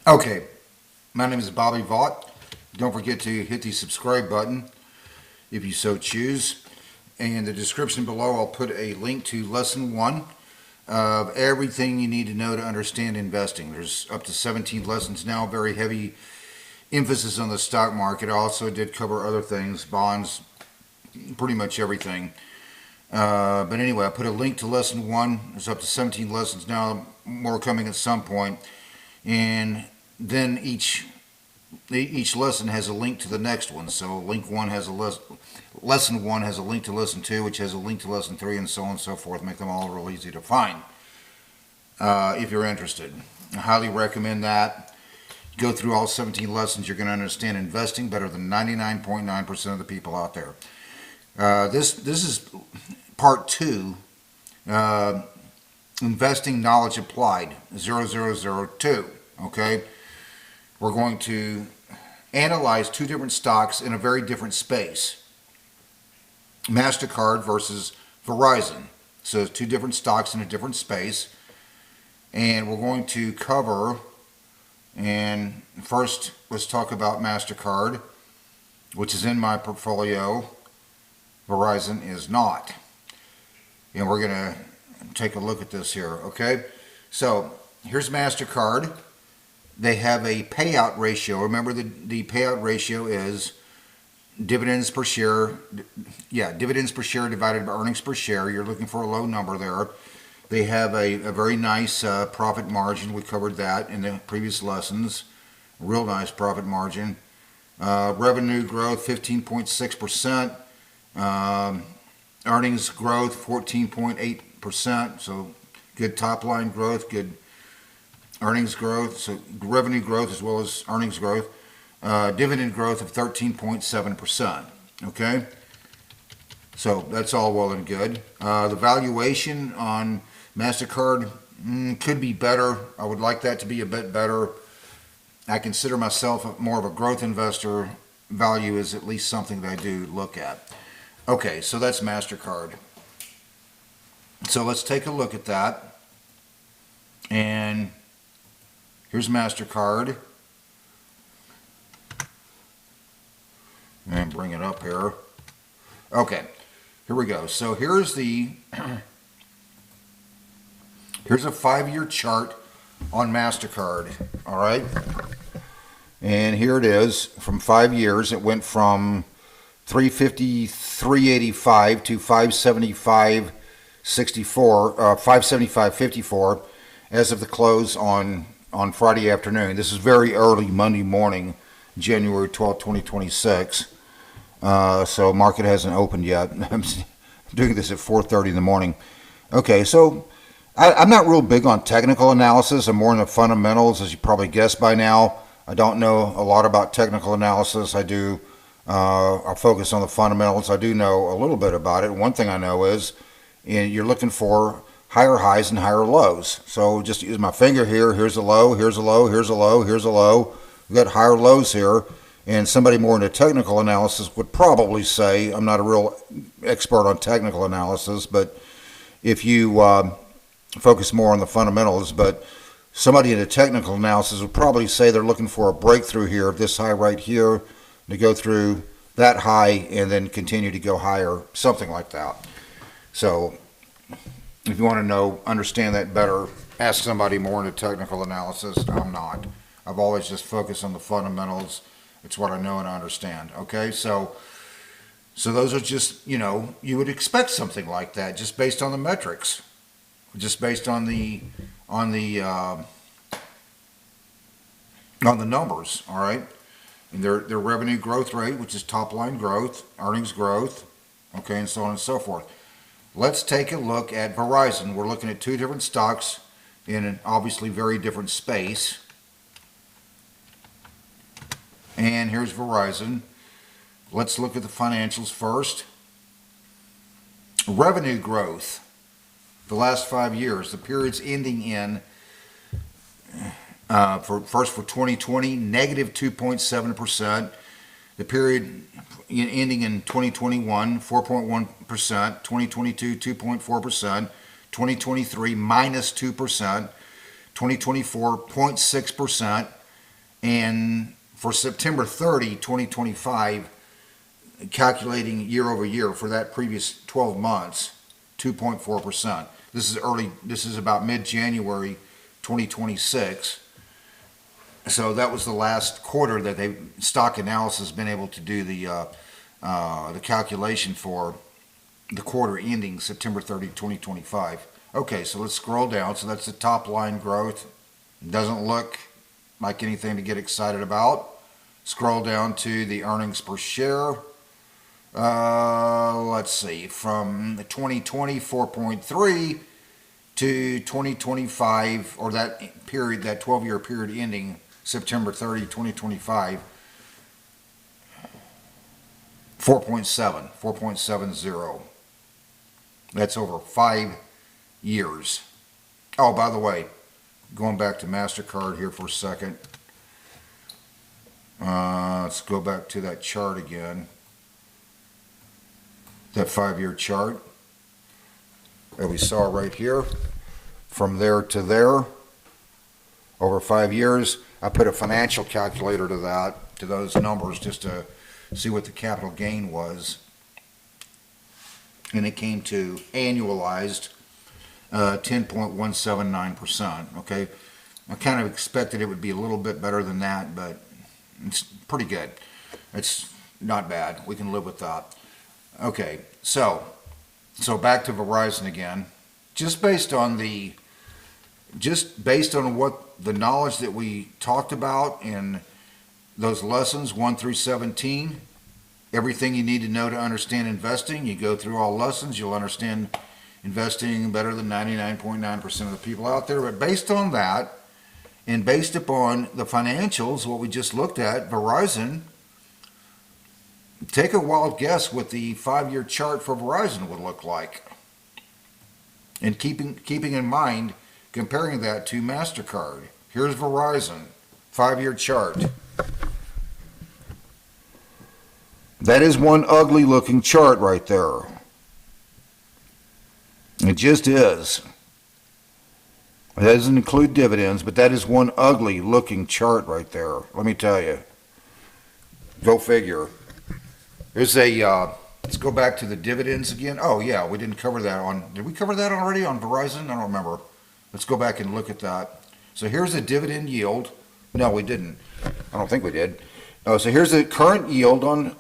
Okay, my name is Bobby Vaught. Don't forget to hit the subscribe button if you so choose. In the description below, I'll put a link to lesson 1 of everything you need to know to understand investing. There's up to 17 lessons now, very heavy emphasis on the stock market. I also did cover other things, bonds, pretty much everything. But anyway, I put a link to lesson 1. There's up to 17 lessons now, more coming at some point. And then each lesson has a link to the next one. So lesson 1 has a link to lesson 2, which has a link to lesson 3, and so on and so forth. Make them all real easy to find if you're interested. I highly recommend that. Go through all 17 lessons. You're going to understand investing better than 99.9% of the people out there. This is part 2, investing knowledge applied, 0002. Okay, we're going to analyze two different stocks in a very different space. Mastercard versus Verizon. So it's two different stocks in a different space. And we're going to cover, and first let's talk about Mastercard, which is in my portfolio. Verizon is not. And we're going to take a look at this here, okay? So here's Mastercard. They have a payout ratio. Remember, the payout ratio is dividends per share. Yeah, dividends per share divided by earnings per share. You're looking for a low number there. They have a very nice profit margin. We covered that in the previous lessons. Real nice profit margin. Revenue growth 15.6%. Earnings growth 14.8%. So good top line growth, good earnings growth, so revenue growth as well as earnings growth. Dividend growth of 13.7%. Okay, so that's all well and good. The valuation on Mastercard could be better. I would like that to be a bit better. I consider myself more of a growth investor. Value is at least something that I do look at. Okay, so that's Mastercard. So let's take a look at that. And here's Mastercard. And bring it up here. Okay, here we go. So here's here's a 5-year chart on Mastercard. All right, and here it is from 5 years. It went from 353.85 to 575.64, 575.54 as of the close on Friday afternoon. This is very early Monday morning, January 12, 2026. So market hasn't opened yet. I'm doing this at 4:30 in the morning. Okay, so I'm not real big on technical analysis. I'm more in the fundamentals, as you probably guessed by now. I don't know a lot about technical analysis. I'll focus on the fundamentals. I do know a little bit about it. One thing I know is you're looking for higher highs and higher lows. So just use my finger here. Here's a low, here's a low, here's a low, here's a low. We've got higher lows here. And somebody more into technical analysis would probably say, I'm not a real expert on technical analysis, but if you focus more on the fundamentals, but somebody into technical analysis would probably say they're looking for a breakthrough here, this high right here, to go through that high and then continue to go higher, something like that. So if you want to understand that better, ask somebody more into technical analysis. I'm not. I've always just focused on the fundamentals. It's what I know and understand. Okay, so those are just, you would expect something like that just based on the metrics, just based on the numbers. All right, and their revenue growth rate, which is top line growth, earnings growth, okay, and so on and so forth. Let's take a look at Verizon. We're looking at two different stocks in an obviously very different space. And here's Verizon. Let's look at the financials first. Revenue growth, the last 5 years, the periods ending in, for 2020, negative 2.7%. The period ending in 2021, 4.1%, 2022, 2.4%, 2023, minus 2%, 2024, 0.6%, And for September 30, 2025, calculating year over year for that previous 12 months, 2.4%. This is about mid-January 2026. So that was the last quarter that stock analysis has been able to do the calculation for the quarter ending September 30, 2025. Okay, so let's scroll down. So that's the top line growth. Doesn't look like anything to get excited about. Scroll down to the earnings per share. Let's see, from 2020, 4.3 to 2025, or that period, that 12-year period ending September 30, 2025, 4.70. That's over 5 years. Oh, by the way, going back to Mastercard here for a second. Let's go back to that chart again. That 5-year chart that we saw right here. From there to there, over 5 years. I put a financial calculator to that, to those numbers, just to see what the capital gain was. And it came to annualized 10.179%. Okay, I kind of expected it would be a little bit better than that, but it's pretty good. It's not bad. We can live with that. Okay, so back to Verizon again. Just based on what the knowledge that we talked about in those lessons 1 through 17, everything you need to know to understand investing. You go through all lessons, you'll understand investing better than 99.9% of the people out there. But based on that, and based upon the financials, what we just looked at, Verizon, take a wild guess what the 5-year chart for Verizon would look like. And keeping in mind, comparing that to Mastercard. Here's Verizon, 5-year chart. That is one ugly looking chart right there. It just is. It doesn't include dividends, but that is one ugly looking chart right there. Let me tell you. Go figure. There's let's go back to the dividends again. Oh yeah, we didn't cover that did we cover that already on Verizon? I don't remember. Let's go back and look at that. So here's the dividend yield. No, we didn't. I don't think we did. Oh, so here's the current yield on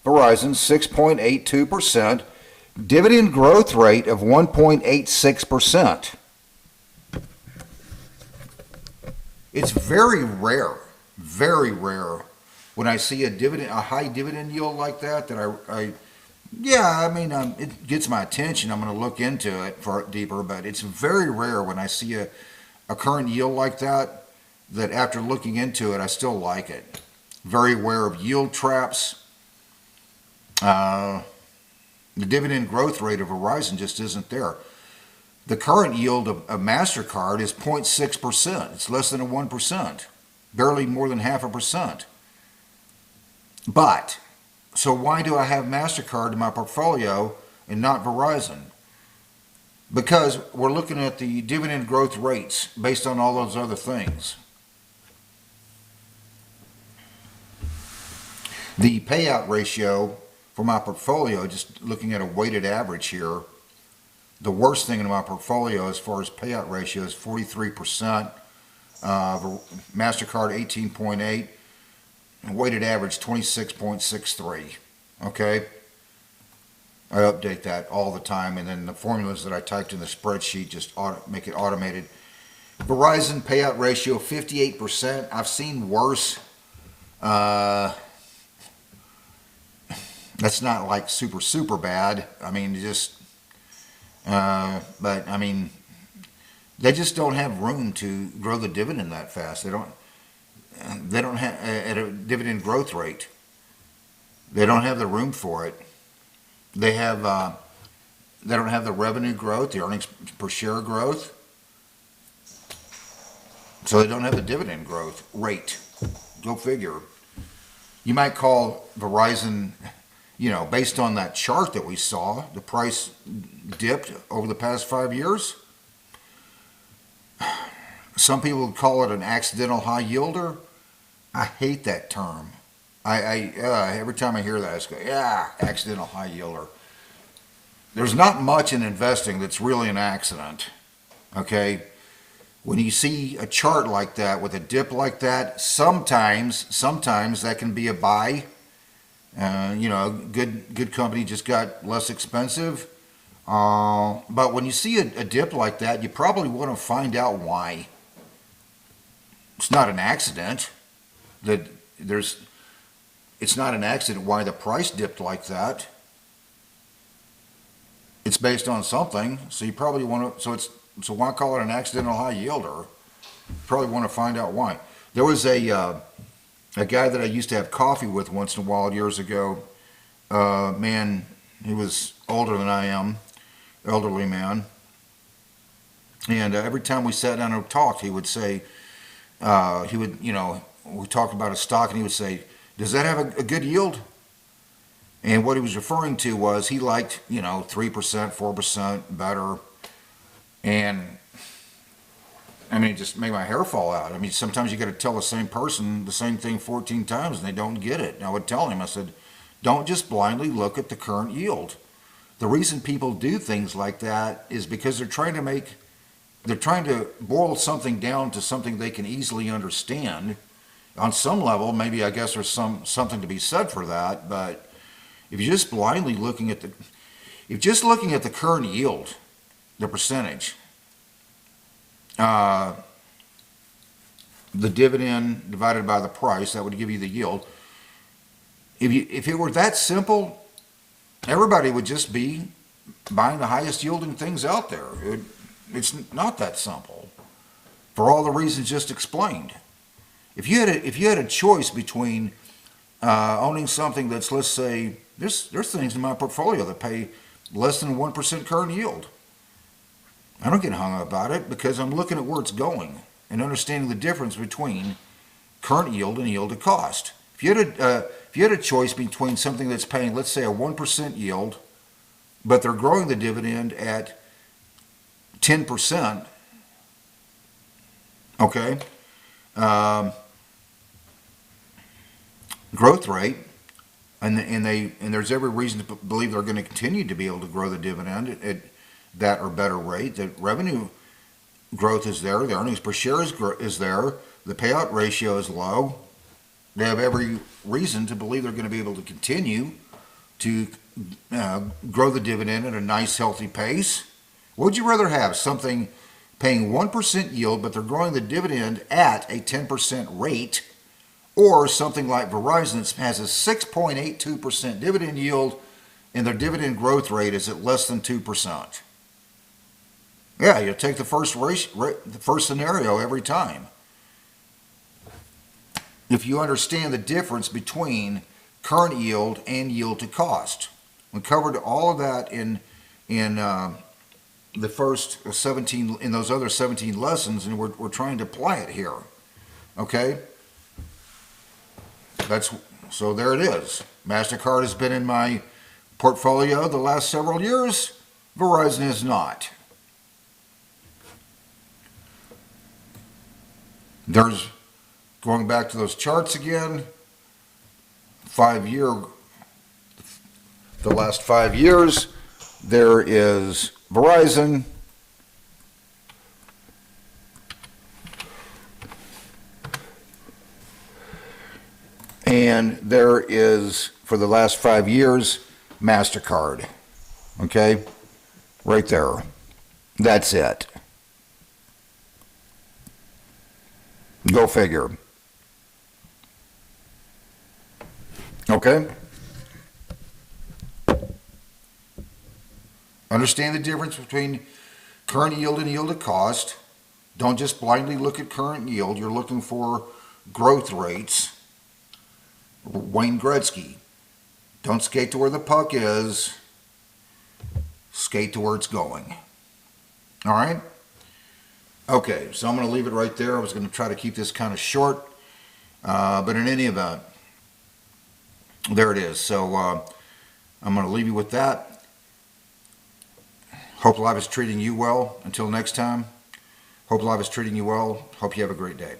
Verizon, 6.82%. Dividend growth rate of 1.86%. It's very rare when I see a high dividend yield like that, it gets my attention. I'm going to look into it deeper, but it's very rare when I see a current yield like that after looking into it, I still like it. Very aware of yield traps. The dividend growth rate of Verizon just isn't there. The current yield of Mastercard is 0.6%. It's less than 1%, barely more than 0.5%. But, so why do I have Mastercard in my portfolio and not Verizon? Because we're looking at the dividend growth rates based on all those other things. The payout ratio for my portfolio, just looking at a weighted average here, the worst thing in my portfolio as far as payout ratio is 43%, Mastercard 18.8%, and weighted average 26.63%. Okay, I update that all the time, and then the formulas that I typed in the spreadsheet just make it automated. Verizon payout ratio 58%. I've seen worse. That's not like super bad. I mean, but I mean, they just don't have room to grow the dividend that fast. They don't have at a dividend growth rate. They don't have the room for it. They don't have the revenue growth, the earnings per share growth. So they don't have the dividend growth rate. Go figure. You might call Verizon, based on that chart that we saw, the price dipped over the past 5 years. Some people would call it an accidental high yielder. I hate that term. Every time I hear that, I just go, yeah, accidental high yielder. There's not much in investing that's really an accident. Okay, when you see a chart like that with a dip like that, sometimes that can be a buy. Good company just got less expensive. But when you see a dip like that, you probably want to find out why. It's not an accident that it's not an accident why the price dipped like that. It's based on something, so you probably want to. So why call it an accidental high yielder? You probably want to find out why. There was a guy that I used to have coffee with once in a while years ago. Man, he was older than I am, elderly man. And every time we sat down and talked, he would say, we talked about a stock, and he would say, "Does that have a good yield?" And what he was referring to was he liked, 3%, 4% better. And I mean, it just made my hair fall out. I mean, sometimes you got to tell the same person the same thing 14 times and they don't get it. And I would tell him, I said, don't just blindly look at the current yield. The reason people do things like that is because they're trying to boil something down to something they can easily understand. On some level, maybe I guess there's something to be said for that, but if you're just blindly looking at the current yield, the percentage, the dividend divided by the price, that would give you the yield. If it were that simple, everybody would just be buying the highest yielding things out there. It's not that simple, for all the reasons just explained. If you had a choice between owning something that's, let's say, there's things in my portfolio that pay less than 1% current yield. I don't get hung up about it because I'm looking at where it's going and understanding the difference between current yield and yield to cost. If you had a choice between something that's paying, let's say, a 1% yield, but they're growing the dividend at 10%, okay, growth rate, and there's every reason to believe they're going to continue to be able to grow the dividend at that or better rate. The revenue growth is there, the earnings per share is there, the payout ratio is low. They have every reason to believe they're going to be able to continue to grow the dividend at a nice, healthy pace. What would you rather have? Something paying 1% yield, but they're growing the dividend at a 10% rate, or something like Verizon that has a 6.82% dividend yield, and their dividend growth rate is at less than 2%. Yeah, you take the first scenario every time. If you understand the difference between current yield and yield to cost. We covered all of that in the first 17, in those other 17 lessons, and we're trying to apply it here. Okay? So there it is. Mastercard has been in my portfolio the last several years. Verizon is not. There's, going back to those charts again, the last 5 years, there is Verizon, and there is, for the last 5 years, Mastercard. Okay? Right there. That's it. Go figure. Okay? Understand the difference between current yield and yield to cost. Don't just blindly look at current yield. You're looking for growth rates. Wayne Gretzky. Don't skate to where the puck is. Skate to where it's going. All right? Okay, so I'm going to leave it right there. I was going to try to keep this kind of short, but in any event, there it is. So I'm going to leave you with that. Hope life is treating you well. Until next time, Hope life is treating you well. Hope you have a great day.